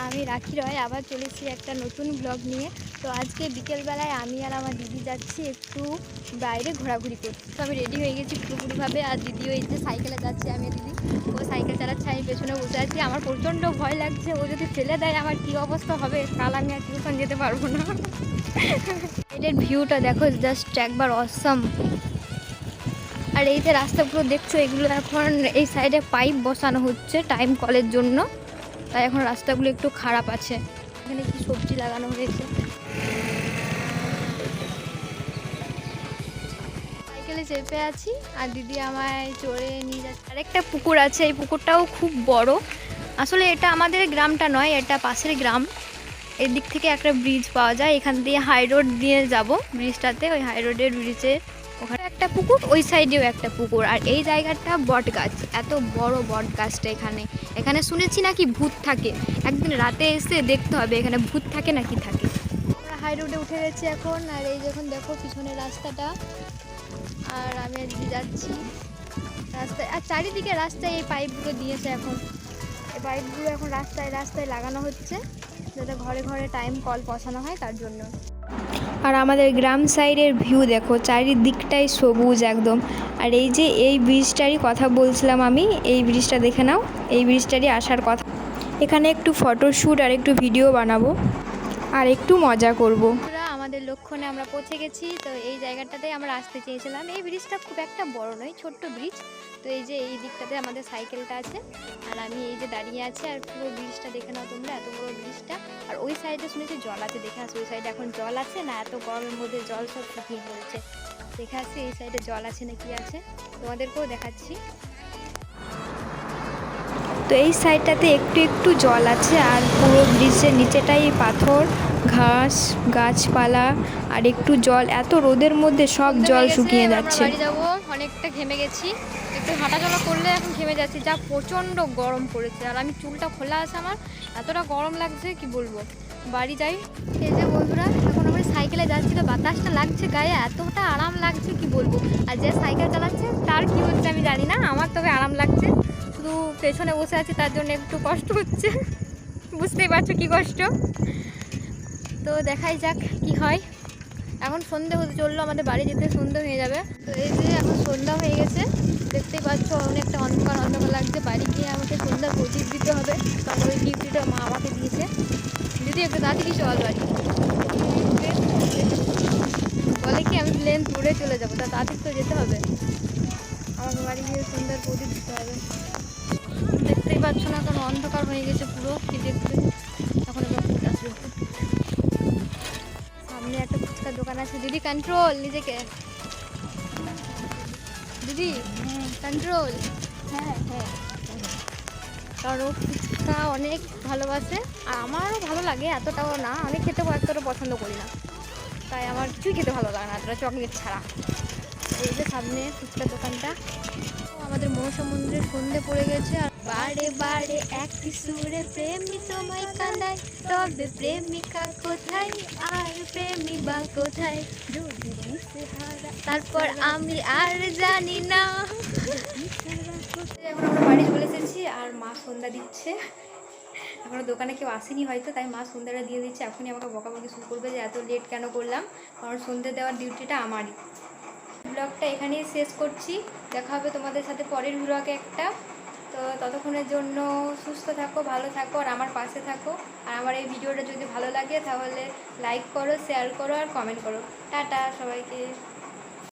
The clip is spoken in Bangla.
আমি রাখি রয় আবার চলেছি একটা নতুন ব্লগ নিয়ে। তো আজকে বিকেলবেলায় আমি আর আমার দিদি যাচ্ছি একটু বাইরে ঘোরাঘুরি করতে। তো আমি রেডি হয়ে গেছি পুরোপুরিভাবে, আর দিদিও এই যে সাইকেলে যাচ্ছে, আমি দিদি ও সাইকেল চালাচ্ছে, আমি পেছনে বসে আছি। আমার প্রচণ্ড ভয় লাগছে, ও যদি ফেলে দেয় আমার কী অবস্থা হবে, কাল আমি আর টিউশন যেতে পারবো না। এটার ভিউটা দেখো, জাস্ট একবার অসাম। আর এই যে রাস্তাগুলো দেখছো, এগুলো এখন এই সাইডে পাইপ বসানো হচ্ছে টাইম কলের জন্য, তাই এখন রাস্তাগুলো একটু খারাপ আছে। এখানে কি সবজি লাগানো হয়েছে। সাইকেলে চেপে আছি আর দিদি আমায় চড়ে নিয়ে যাচ্ছে। আরেকটা পুকুর আছে, এই পুকুরটাও খুব বড়। আসলে এটা আমাদের গ্রামটা নয়, এটা পাশের গ্রাম। এর দিক থেকে একটা ব্রিজ পাওয়া যায়, এখান দিয়ে হাই রোড দিয়ে যাব ব্রিজটাতে। ওই হাই রোডের ব্রিজে ওখানে একটা পুকুর, ওই সাইডেও একটা পুকুর। আর এই জায়গাটা বট গাছ, এত বড় বট গাছটা। এখানে এখানে শুনেছি নাকি ভূত থাকে, একদিন রাতে এসে দেখতে হবে এখানে ভূত থাকে নাকি থাকে। আমরা হাই রোডে উঠে গেছি এখন, আর এই যখন দেখো পিছনের রাস্তাটা, আর আমি আর দিদি যাচ্ছি রাস্তায়। আর চারিদিকে রাস্তায় এই পাইপগুলো দিয়েছে এখন, এই পাইপগুলো এখন রাস্তায় রাস্তায় লাগানো হচ্ছে, যাতে ঘরে ঘরে টাইম কল বসানো হয় তার জন্য। আর আমাদের গ্রাম সাইডের ভিউ দেখো, চারিদিকটাই সবুজ একদম। আর এই যে এই ব্রিজটারই কথা বলছিলাম আমি, এই ব্রিজটা দেখে নাও, এই ব্রিজটারই আসার কথা। এখানে একটু ফটোশ্যুট আর একটু ভিডিও বানাবো আর একটু মজা করব। আমাদের লক্ষ্যণে আমরা পৌঁছে গেছি। তো এই জায়গাটাতে আমরা আসতে চেয়েছিলাম। এই ব্রিজটা খুব একটা বড় নয়, ছোট্ট ব্রিজ। তো এই যে এই দিকটাতে আমাদের সাইকেলটা আছে, আর আমি এই যে দাঁড়িয়ে আছি। আর পুরো ব্রিজটা দেখে নাও তোমরা, এত বড় ব্রিজটা। আর ওই সাইডে শুনেছি জল আছে, দেখে আসি ওই সাইডে এখন জল আছে না, এত গরমের মধ্যে জল সব শুকিয়ে পড়েছে। দেখে আসছি এই সাইডে জল আছে না কি আছে, তোমাদেরকেও দেখাচ্ছি। তো এই সাইডটাতে একটু একটু জল আছে, আর পুরো ব্রিজের নিচেটাই পাথর, ঘাস, গাছপালা আর একটু জল। এত রোদের মধ্যে সব জল শুকিয়ে যাচ্ছে। বাড়ি যাবো, অনেকটা ঘেমে গেছি, একটু হাঁটাচলা করলে এখন ঘেমে যাচ্ছি, যা প্রচণ্ড গরম পড়েছে। আর আমি চুলটা খোলা আছে আমার, এতটা গরম লাগছে কি বলবো। বাড়ি যাই। এই যে বন্ধুরা, এখন আমরা সাইকেলে যাচ্ছি, তো বাতাসটা লাগছে গায়ে, এতটা আরাম লাগছে কি বলবো। আর যে সাইকেল চালাচ্ছে তার কি হচ্ছে আমি জানি না, আমার তবে আরাম লাগছে। শুধু পেছনে বসে আছি তার জন্য একটু কষ্ট হচ্ছে, বুঝতেই পারছো কি কষ্ট। তো দেখাই যাক কি হয়। এখন সন্ধে হতে চললো, আমাদের বাড়ি যেতে সন্ধে হয়ে যাবে। তো এই যে এখন সন্ধ্যা হয়ে গেছে, দেখতেই পাচ্ছ অনেকটা অন্ধকার অন্ধকার লাগছে। বাড়ি গিয়ে আমাকে সন্ধ্যার প্রদীপ দিতে হবে, কারণ ওই ডিউটিটা মা আমাকে দিয়েছে। যদি একটু তাড়াতাড়ি চল বাড়ি, বলে কি আমি প্লেন দূরে চলে যাবো, তা তাড়াতাড়ি তো যেতে হবে আমাকে, বাড়ি গিয়ে সন্ধ্যার প্রদীপ দিতে হবে। দেখতেই পাচ্ছ না, কারণ অন্ধকার হয়ে গেছে পুরো, কি দেখবে। এখন এবার ভূত আসবে। সামনে একটা ফুচকার দোকান আছে। দিদি কন্ট্রোল নিজেকে, দিদি কন্ট্রোল। হ্যাঁ হ্যাঁ, কারণ ও ফুচকা অনেক ভালোবাসে, আর আমারও ভালো লাগে, এতটাও না। আমি খেতে এতটা পছন্দ করি না, তাই আমার কিছুই খেতে ভালো লাগে না, এতটা চকলেট ছাড়া। এই যে সামনে ফুচকার দোকানটা। আমাদের মনসা মন্দিরের সন্ধে পড়ে গেছে। আর বারে বারে একই সুরে প্রেমী তোমায় কাঁদায়, তবে প্রেমিকা কোথায় আর প্রেমী বা কোথায়, তারপর আমি আর জানি না। এখন আমরা বাড়ি চলে এসেছি, আর মা সন্ধ্যা দিচ্ছে। এখনো দোকানে কেউ আসেনি হয়তো, তাই মা সন্ধ্যাটা দিয়ে দিচ্ছে। এখনই আমাকে বকাবকি শুরু করবে যে এত লেট কেন করলাম, কারণ সন্ধ্যে দেওয়ার ডিউটিটা আমারই। ব্লগটা এখানেই শেষ করছি, দেখা হবে তোমাদের সাথে পরের ব্লগে একটা। তো ততক্ষণের জন্য সুস্থ থাকো, ভালো থাকো, আর আমার পাশে থাকো। আর আমার এই ভিডিওটা যদি ভালো লাগে তাহলে লাইক করো, শেয়ার করো আর কমেন্ট করো। টাটা সবাইকে।